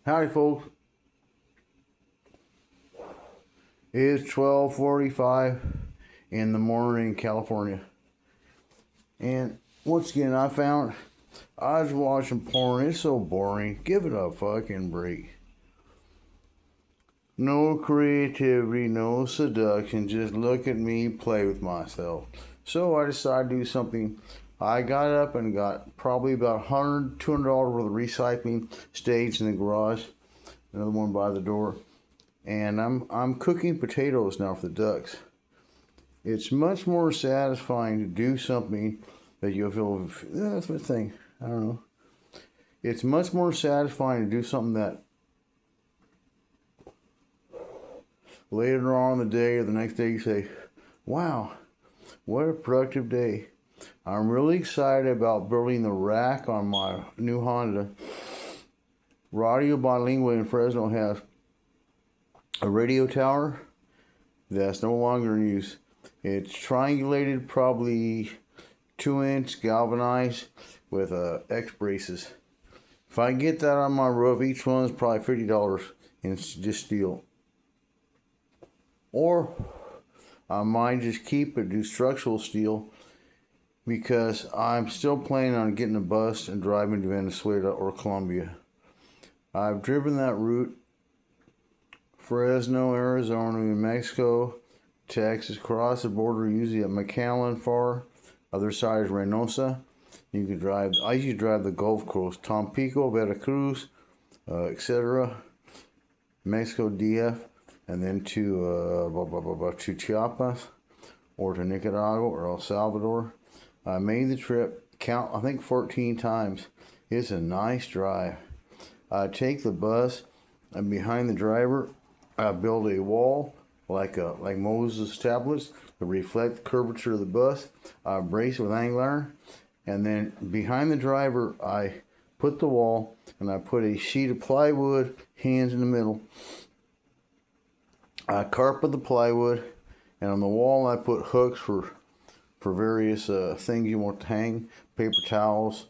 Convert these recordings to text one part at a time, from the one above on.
Howdy, folks. It's 12:45 in the morning in California. And once again, I was watching porn. It's so boring. Give it a fucking break. No creativity, no seduction. Just look at me play with myself. So I decided to do something. I got up and got probably about $100, $200 worth of recycling staged in the garage. Another one by the door. And I'm cooking potatoes now for the ducks. It's much more satisfying to do something that you'll feel, that's my thing, I don't know. It's much more satisfying to do something that later on in the day or the next day you say, wow, what a productive day. I'm really excited about building the rack on my new Honda. Radio Bilingual in Fresno has a radio tower that's no longer in use. It's triangulated, probably 2-inch galvanized with X braces. If I can get that on my roof, each one is probably $50 in just steel. Or I might just keep it, do structural steel, because I'm still planning on getting a bus and driving to Venezuela or Colombia. I've driven that route: Fresno, Arizona, New Mexico, Texas, cross the border usually at McAllen far. Other side is Reynosa. You can drive, I usually drive the Gulf Coast, Tampico, Veracruz, etc. Mexico DF, and then to Chiapas, or to Nicaragua or El Salvador. I made the trip, I think 14 times. It's a nice drive. I take the bus, and behind the driver, I build a wall like Moses' tablets to reflect the curvature of the bus. I brace it with angle iron, and then behind the driver, I put the wall, and I put a sheet of plywood, hands in the middle. I carpet the plywood, and on the wall I put hooks for various things you want to hang, paper towels.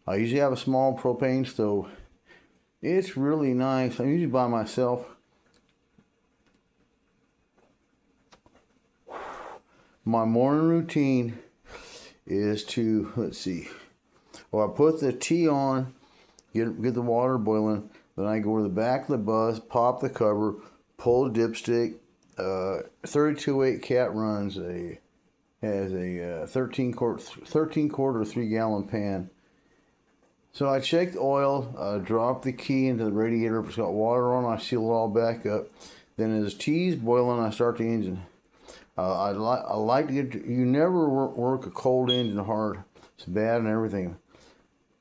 I usually have a small propane stove. It's really nice. I'm usually by myself. My morning routine is to, I put the tea on, get the water boiling, then I go to the back of the bus, pop the cover, pull the dipstick. 32.8 Cat runs has a 13 quart or 3 gallon pan. So I check the oil, drop the key into the radiator. If it's got water on, I seal it all back up. Then as tea's boiling, I start the engine. I like to get, you never work a cold engine hard. It's bad and everything.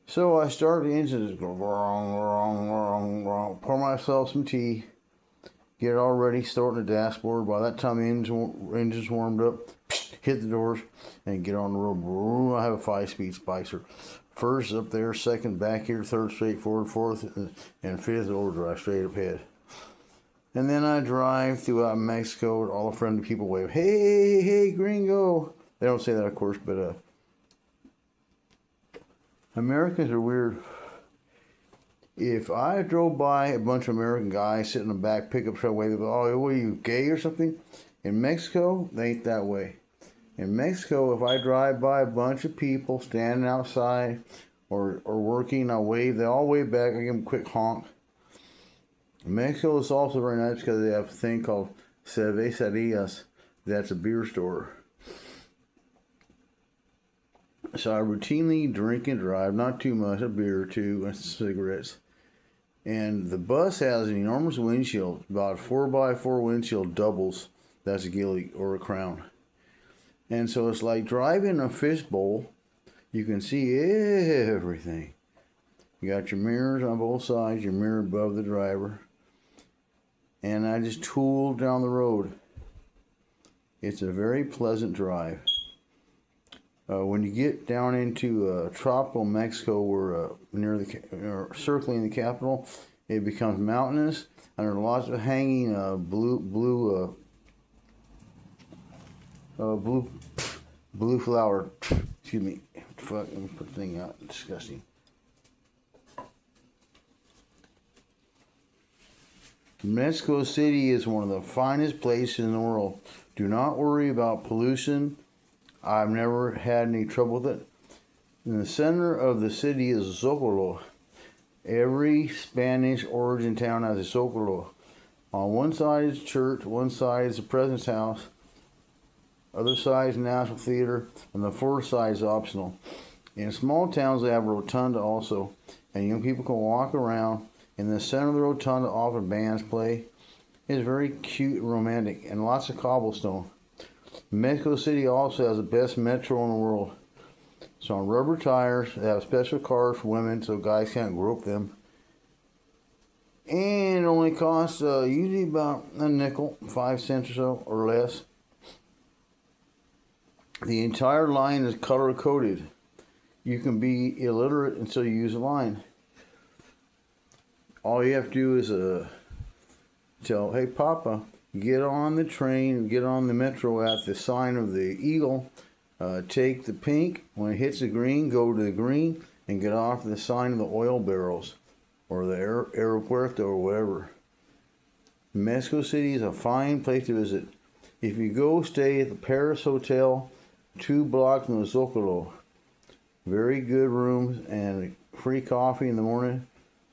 So I start the engine, just go wrong, pour myself some tea, get it all ready, store it in the dashboard. By that time the engine's warmed up, hit the doors, and get on the road. I have a 5-speed Spicer. First up there, second back here, third straight forward, fourth, and fifth overdrive straight up ahead. And then I drive throughout Mexico. All the friendly people wave, hey, gringo. They don't say that, of course, but Americans are weird. If I drove by a bunch of American guys sitting in the back pickup truck waving, oh, what are you, gay or something? In Mexico, they ain't that way. In Mexico, if I drive by a bunch of people standing outside or working, I wave. They all wave back. I give them a quick honk. Mexico is also very nice because they have a thing called cervecerías. That's a beer store. So I routinely drink and drive, not too much, a beer or two, and cigarettes. And the bus has an enormous windshield, about 4x4 windshield doubles. That's a ghillie or a crown. And so it's like driving a fishbowl. You can see everything. You got your mirrors on both sides, your mirror above the driver. And I just tool down the road. It's a very pleasant drive. When you get down into tropical Mexico, we're circling the capital, it becomes mountainous, and there are lots of hanging blue flower. Excuse me. Fuck, let me put the thing out. Disgusting. Mexico City is one of the finest places in the world. Do not worry about pollution. I've never had any trouble with it. In the center of the city is Zocalo. Every Spanish origin town has a Zocalo. On one side is church, one side is the president's house, other side is National Theater, and the fourth side is optional. In small towns, they have a rotunda also, and young people can walk around. In the center of the rotunda, often bands play. It's very cute and romantic, and lots of cobblestone. Mexico City also has the best metro in the world. It's on rubber tires. They have special cars for women so guys can't grope them. And it only costs usually about a nickel, 5 cents or so, or less. The entire line is color coded. You can be illiterate until you use a line. All you have to do is tell, hey Papa, get on the train, get on the metro at the sign of the eagle. Take the pink. When it hits the green, go to the green and get off the sign of the oil barrels or the aeropuerto or whatever. Mexico City is a fine place to visit. If you go, stay at the Paris Hotel, 2 blocks from the Zocalo. Very good rooms and free coffee in the morning.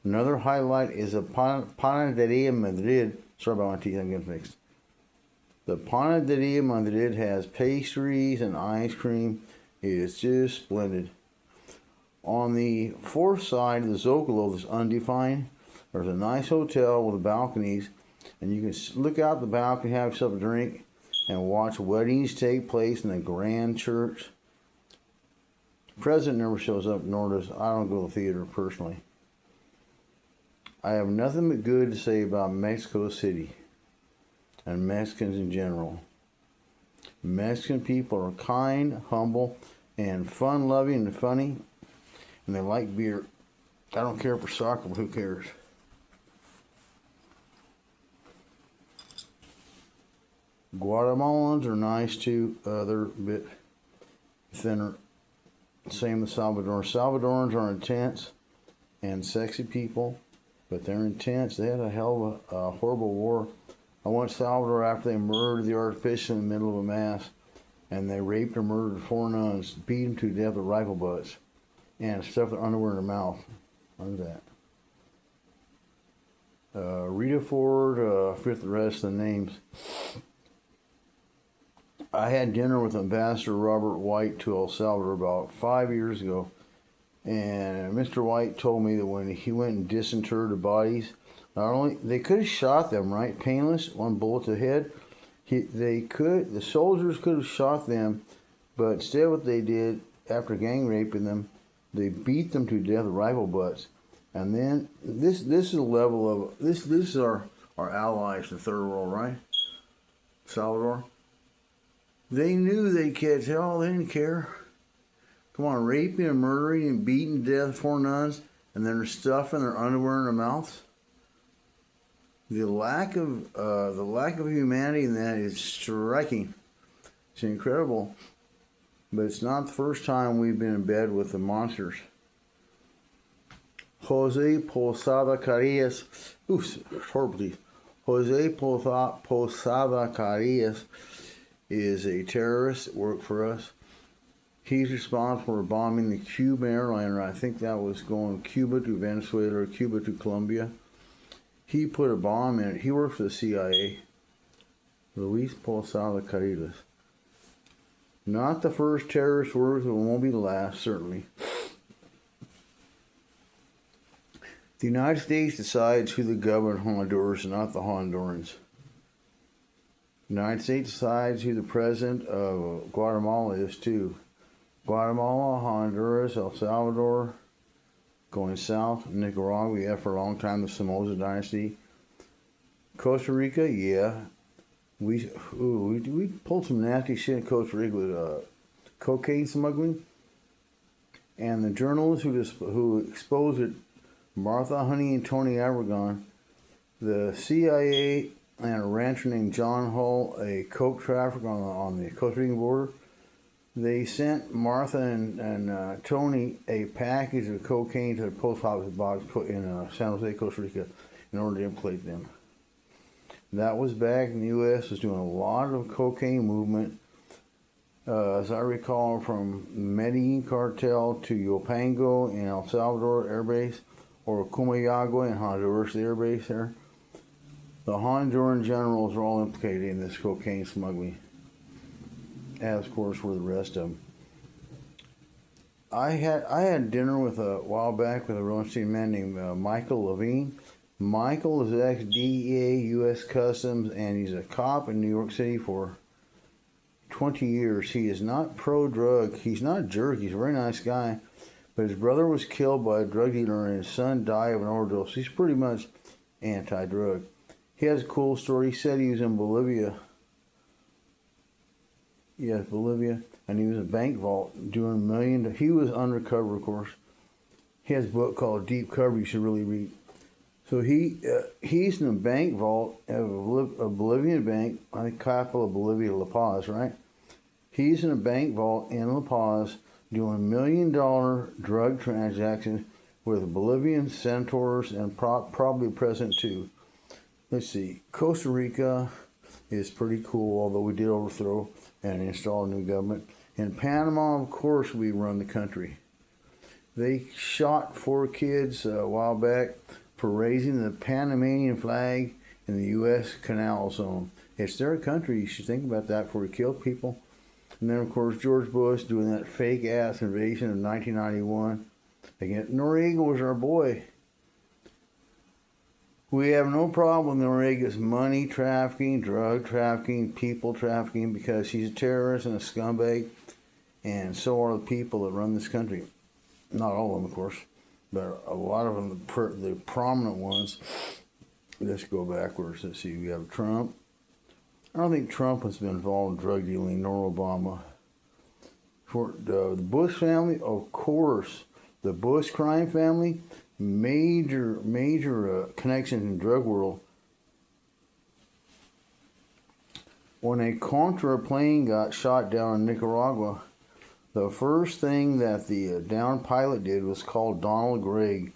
Another highlight is the Panaderia Madrid. Sorry about my teeth, I'm getting fixed. The Panaderia Madrid has pastries and ice cream. It is just splendid. On the fourth side of the Zocalo, that's undefined, there's a nice hotel with balconies, and you can look out the balcony, have yourself a drink, and watch weddings take place in the grand church. The president never shows up, nor does I don't go to the theater personally. I have nothing but good to say about Mexico City and Mexicans in general. Mexican people are kind, humble, and fun-loving and funny, and they like beer. I don't care for soccer, but who cares? Guatemalans are nice too. They're a bit thinner. Same with Salvador. Salvadorans are intense and sexy people, but they're intense. They had a hell of a horrible war. I went to Salvador after they murdered the archbishop in the middle of a mass, and they raped or murdered 4 nuns, beat them to death with rifle butts, and stuffed their underwear in their mouth. Look at that. Rita Ford, I forget the rest of the names. I had dinner with Ambassador Robert White to El Salvador about 5 years ago, and Mr. White told me that when he went and disinterred the bodies, not only they could have shot them, right, painless, 1 bullet to the head. The soldiers could have shot them, but instead what they did after gang raping them, they beat them to death with rifle butts. And then this is a level of this is our allies in the third world, right? Salvador. They knew they'd catch hell. They didn't care. Come on, raping and murdering and beating to death 4 nuns, and then they're stuffing their underwear in their mouths. The lack of humanity in that is striking. It's incredible, but it's not the first time we've been in bed with the monsters. Jose Posada Carillas, horribly. Jose Posada Carillas is a terrorist that worked for us. He's responsible for bombing the Cuban airliner. I think that was going Cuba to Venezuela or Cuba to Colombia. He put a bomb in it. He worked for the CIA. Luis Posada Carillas. Not the first terrorist work, but it won't be the last, certainly. The United States decides who the government of Honduras, not the Hondurans. The United States decides who the president of Guatemala is, too. Guatemala, Honduras, El Salvador, going south, Nicaragua, we had for a long time the Somoza dynasty. Costa Rica, yeah. We pulled some nasty shit in Costa Rica with cocaine smuggling. And the journalist who exposed it, Martha Honey and Tony Abergon, the CIA and a rancher named John Hull, a coke trafficker on the Costa Rican border, they sent Martha and Tony a package of cocaine to the post office box in San Jose, Costa Rica, in order to implicate them. That was back in the U.S. was doing a lot of cocaine movement. As I recall, from Medellin cartel to Yopango in El Salvador Air Base, or Comayagua in Honduras Air Base there. The Honduran generals were all implicated in this cocaine smuggling, as of course were the rest of them. I had dinner with a while back with a real interesting man named Michael Levine. Michael is ex-DEA, U.S. Customs, and he's a cop in New York City for 20 years. He is not pro-drug. He's not a jerk. He's a very nice guy. But his brother was killed by a drug dealer and his son died of an overdose. He's pretty much anti-drug. He has a cool story. He said he was in Bolivia. Yes, Bolivia. And he was in a bank vault doing $1 million. He was undercover, of course. He has a book called Deep Cover you should really read. So he's in a bank vault of a Bolivian bank, I think capital of Bolivia, La Paz, right? He's in a bank vault in La Paz doing $1 million drug transactions with Bolivian senators and probably president too. Let's see, Costa Rica is pretty cool, although we did overthrow and install a new government. In Panama, of course, we run the country. They shot 4 kids a while back for raising the Panamanian flag in the U.S. Canal Zone. It's their country. You should think about that before you kill people. And then, of course, George Bush doing that fake-ass invasion of 1991. Again, Noriega was our boy. We have no problem with Noriega's money trafficking, drug trafficking, people trafficking, because he's a terrorist and a scumbag, and so are the people that run this country. Not all of them, of course, but a lot of them, the prominent ones. Let's go backwards. Let's see, we have Trump. I don't think Trump has been involved in drug dealing, nor Obama. For the Bush family, of course, the Bush crime family, major connections in the drug world. When a Contra plane got shot down in Nicaragua, the first thing that the downed pilot did was call Donald Gregg,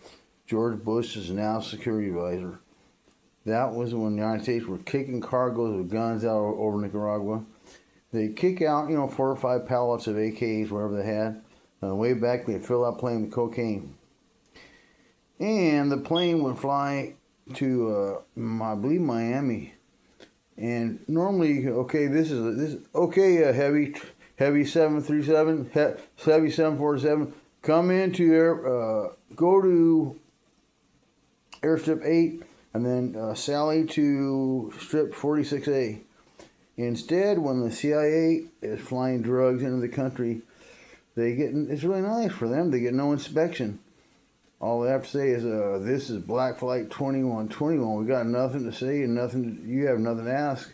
George Bush's now security advisor. That was when the United States were kicking cargoes of guns out over Nicaragua. They kick out, 4 or 5 pallets of AKs, whatever they had. On the way back, they'd fill that plane with cocaine. And the plane would fly to, I believe, Miami. And normally, this is heavy 737, heavy 747, come into go to airstrip 8, and then sally to strip 46A. Instead, when the CIA is flying drugs into the country, it's really nice for them. They get no inspection. All they have to say is, this is Black Flight 2121. We got nothing to say and you have nothing to ask.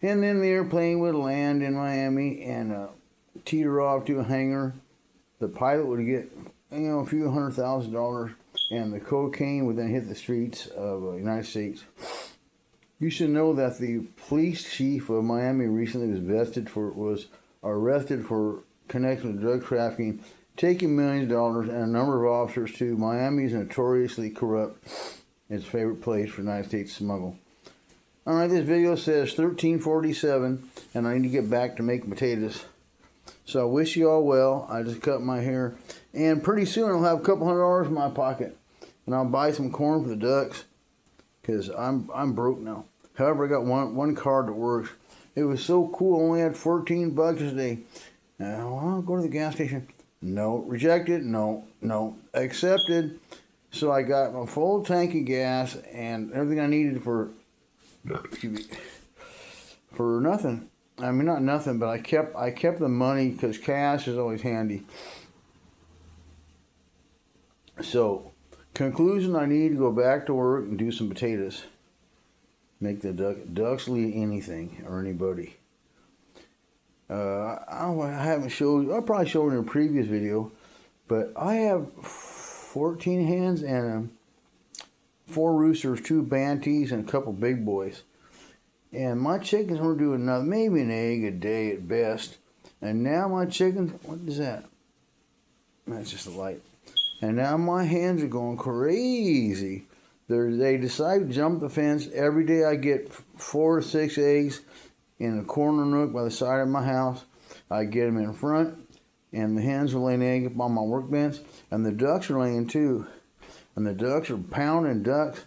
And then the airplane would land in Miami and teeter off to a hangar. The pilot would get, a few $100,000, and the cocaine would then hit the streets of the United States. You should know that the police chief of Miami recently was arrested for connection with drug trafficking, taking millions of dollars and a number of officers to Miami's notoriously corrupt, its favorite place for the United States to smuggle. Alright, this video says 1347, and I need to get back to making potatoes. So I wish you all well. I just cut my hair, and pretty soon I'll have a couple $100 in my pocket, and I'll buy some corn for the ducks, because I'm broke now. However, I got one card that works. It was so cool. I only had $14 today. I'll go to the gas station. No. Rejected. No. Accepted. So I got a full tank of gas and everything I needed for nothing. I mean, not nothing, but I kept the money because cash is always handy. So, conclusion: I need to go back to work and do some potatoes. Make the ducks eat anything or anybody. I haven't showed. I probably showed in a previous video, but I have 14 hens and 4 roosters, 2 banties, and a couple big boys. And my chickens were doing nothing, maybe an egg a day at best. And now my chickens, what is that? That's just a light. And now my hens are going crazy. They decide to jump the fence. Every day I get 4 or 6 eggs in a corner nook by the side of my house. I get them in front, and the hens are laying eggs up on my workbench, and the ducks are laying too. And the ducks are pounding ducks.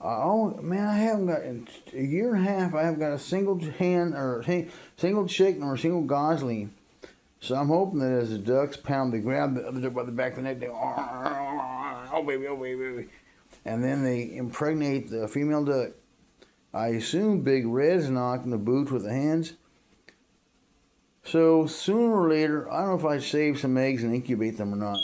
Oh man, I haven't got in a year and a half. I haven't got a single hen or a single chicken or a single gosling. So I'm hoping that as the ducks pound, they grab the other duck by the back of the neck. They oh baby, and then they impregnate the female duck. I assume Big Red's knocking the boots with the hens. So sooner or later, I don't know if I save some eggs and incubate them or not.